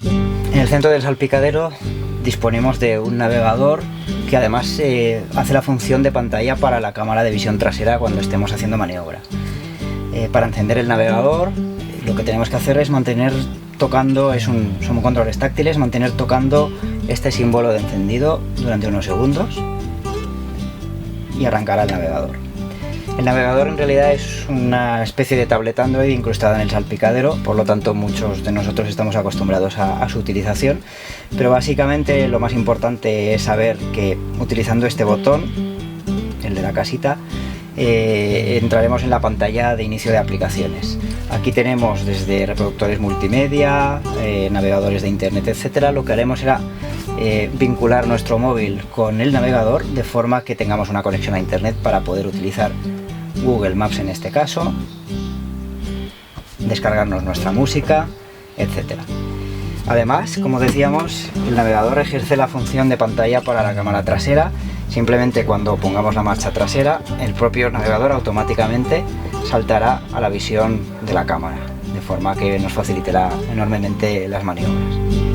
En el centro del salpicadero disponemos de un navegador que además hace la función de pantalla para la cámara de visión trasera cuando estemos haciendo maniobra. Para encender el navegador, lo que tenemos que hacer es mantener tocando, son controles táctiles, mantener tocando este símbolo de encendido durante unos segundos y arrancará el navegador. El navegador en realidad es una especie de tableta Android incrustada en el salpicadero, por lo tanto muchos de nosotros estamos acostumbrados a su utilización, pero básicamente lo más importante es saber que utilizando este botón, el de la casita, entraremos en la pantalla de inicio de aplicaciones. Aquí tenemos desde reproductores multimedia, navegadores de internet, etcétera. Lo que haremos será vincular nuestro móvil con el navegador de forma que tengamos una conexión a internet para poder utilizar Google Maps en este caso, descargarnos nuestra música, etcétera. Además, como decíamos, el navegador ejerce la función de pantalla para la cámara trasera. Simplemente cuando pongamos la marcha trasera, el propio navegador automáticamente saltará a la visión de la cámara, de forma que nos facilitará enormemente las maniobras.